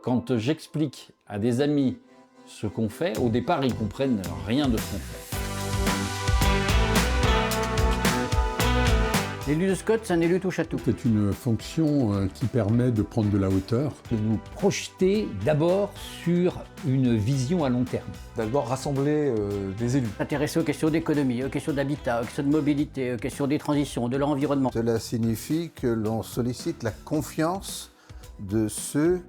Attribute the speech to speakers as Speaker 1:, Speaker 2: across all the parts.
Speaker 1: Quand j'explique à des amis ce qu'on fait, au départ, ils comprennent rien de ce qu'on fait.
Speaker 2: L'élu de Scott, c'est un élu touche-à-tout.
Speaker 3: C'est une fonction qui permet de prendre de la hauteur.
Speaker 4: De nous projeter d'abord sur une vision à long terme.
Speaker 5: D'abord rassembler des élus.
Speaker 2: S'intéresser aux questions d'économie, aux questions d'habitat, aux questions de mobilité, aux questions des transitions, de l'environnement.
Speaker 6: Cela signifie que l'on sollicite la confiance de ceux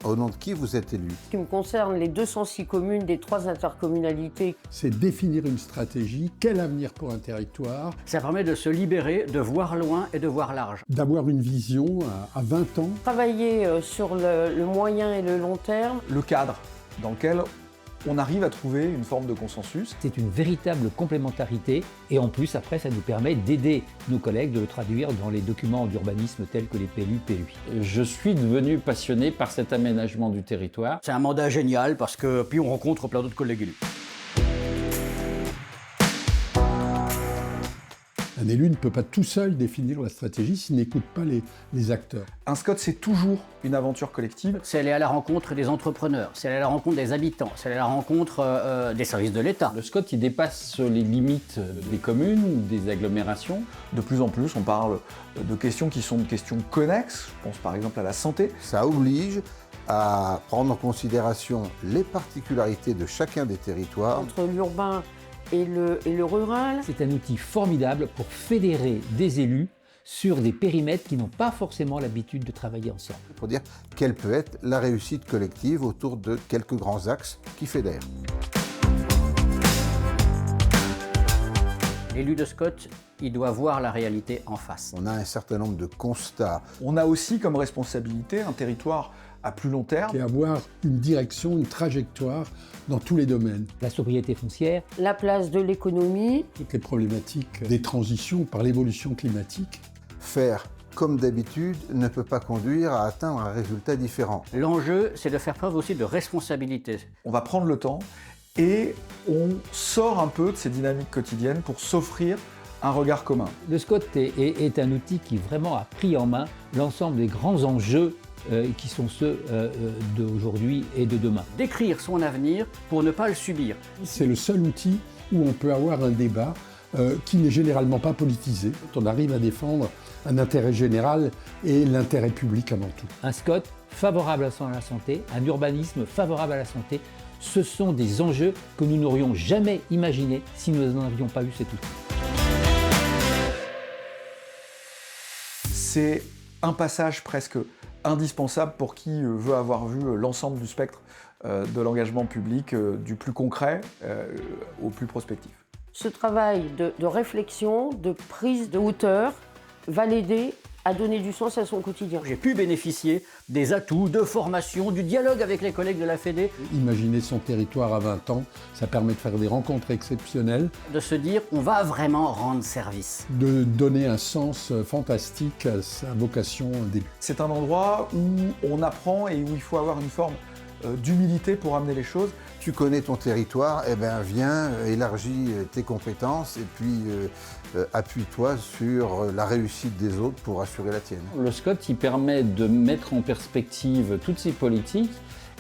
Speaker 6: au nom de qui vous êtes élu.
Speaker 7: Ce qui me concerne, les 206 communes des 3 intercommunalités.
Speaker 3: C'est définir une stratégie, quel avenir pour un territoire.
Speaker 2: Ça permet de se libérer, de voir loin et de voir large.
Speaker 3: D'avoir une vision à 20 ans.
Speaker 7: Travailler sur le moyen et le long terme.
Speaker 5: Le cadre dans lequel on arrive à trouver une forme de consensus.
Speaker 4: C'est une véritable complémentarité et en plus, après, ça nous permet d'aider nos collègues de le traduire dans les documents d'urbanisme tels que les PLU, PLUI.
Speaker 1: Je suis devenu passionné par cet aménagement du territoire.
Speaker 2: C'est un mandat génial parce que puis on rencontre plein d'autres collègues élus.
Speaker 3: Un élu ne peut pas tout seul définir la stratégie s'il n'écoute pas les acteurs.
Speaker 5: Un SCOT, c'est toujours une aventure collective.
Speaker 2: C'est aller à la rencontre des entrepreneurs, c'est aller à la rencontre des habitants, c'est aller à la rencontre des services de l'État.
Speaker 1: Le SCOT, il dépasse les limites des communes, des agglomérations.
Speaker 5: De plus en plus, on parle de questions qui sont des questions connexes. Je pense par exemple à la santé.
Speaker 6: Ça oblige à prendre en considération les particularités de chacun des territoires.
Speaker 7: Entre l'urbain et le rural.
Speaker 4: C'est un outil formidable pour fédérer des élus sur des périmètres qui n'ont pas forcément l'habitude de travailler ensemble.
Speaker 6: Pour dire quelle peut être la réussite collective autour de quelques grands axes qui fédèrent.
Speaker 2: L'élu de Scott, il doit voir la réalité en face.
Speaker 6: On a un certain nombre de constats.
Speaker 5: On a aussi comme responsabilité un territoire à plus long terme.
Speaker 3: Et avoir une direction, une trajectoire dans tous les domaines.
Speaker 4: La sobriété foncière,
Speaker 7: La place de l'économie.
Speaker 3: Toutes les problématiques des transitions par l'évolution climatique.
Speaker 6: Faire comme d'habitude ne peut pas conduire à atteindre un résultat différent.
Speaker 2: L'enjeu, c'est de faire preuve aussi de responsabilité.
Speaker 5: On va prendre le temps et on sort un peu de ces dynamiques quotidiennes pour s'offrir un regard commun.
Speaker 4: le SCOT est un outil qui vraiment a pris en main l'ensemble des grands enjeux qui sont ceux d'aujourd'hui et de demain.
Speaker 2: D'écrire son avenir pour ne pas le subir.
Speaker 3: C'est le seul outil où on peut avoir un débat qui n'est généralement pas politisé. On arrive à défendre un intérêt général et l'intérêt public avant tout.
Speaker 4: Un SCOT favorable à la santé, un urbanisme favorable à la santé, ce sont des enjeux que nous n'aurions jamais imaginés si nous n'avions pas eu cet outil.
Speaker 5: C'est un passage presque indispensable pour qui veut avoir vu l'ensemble du spectre de l'engagement public, du plus concret au plus prospectif.
Speaker 7: Ce travail de réflexion, de prise de hauteur, va l'aider à donner du sens à son quotidien.
Speaker 2: J'ai pu bénéficier des atouts de formation, du dialogue avec les collègues de la Fédé,
Speaker 3: Imaginer son territoire à 20 ans, ça permet de faire des rencontres exceptionnelles,
Speaker 2: de se dire on va vraiment rendre service.
Speaker 3: de donner un sens fantastique à sa vocation d'élu.
Speaker 5: C'est un endroit où on apprend et où il faut avoir une forme d'humilité pour amener les choses.
Speaker 6: Tu connais ton territoire, eh bien viens, élargis tes compétences et puis appuie-toi sur la réussite des autres pour assurer la tienne.
Speaker 1: Le SCOT, il permet de mettre en perspective toutes ces politiques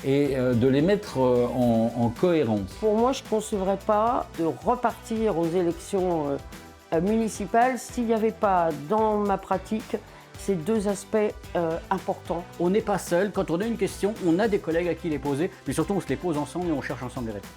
Speaker 1: et de les mettre en cohérence.
Speaker 7: Pour moi, je ne concevrais pas de repartir aux élections municipales s'il n'y avait pas dans ma pratique ces 2 aspects importants.
Speaker 2: On n'est pas seul, quand on a une question, on a des collègues à qui les poser, mais surtout on se les pose ensemble et on cherche ensemble les réponses.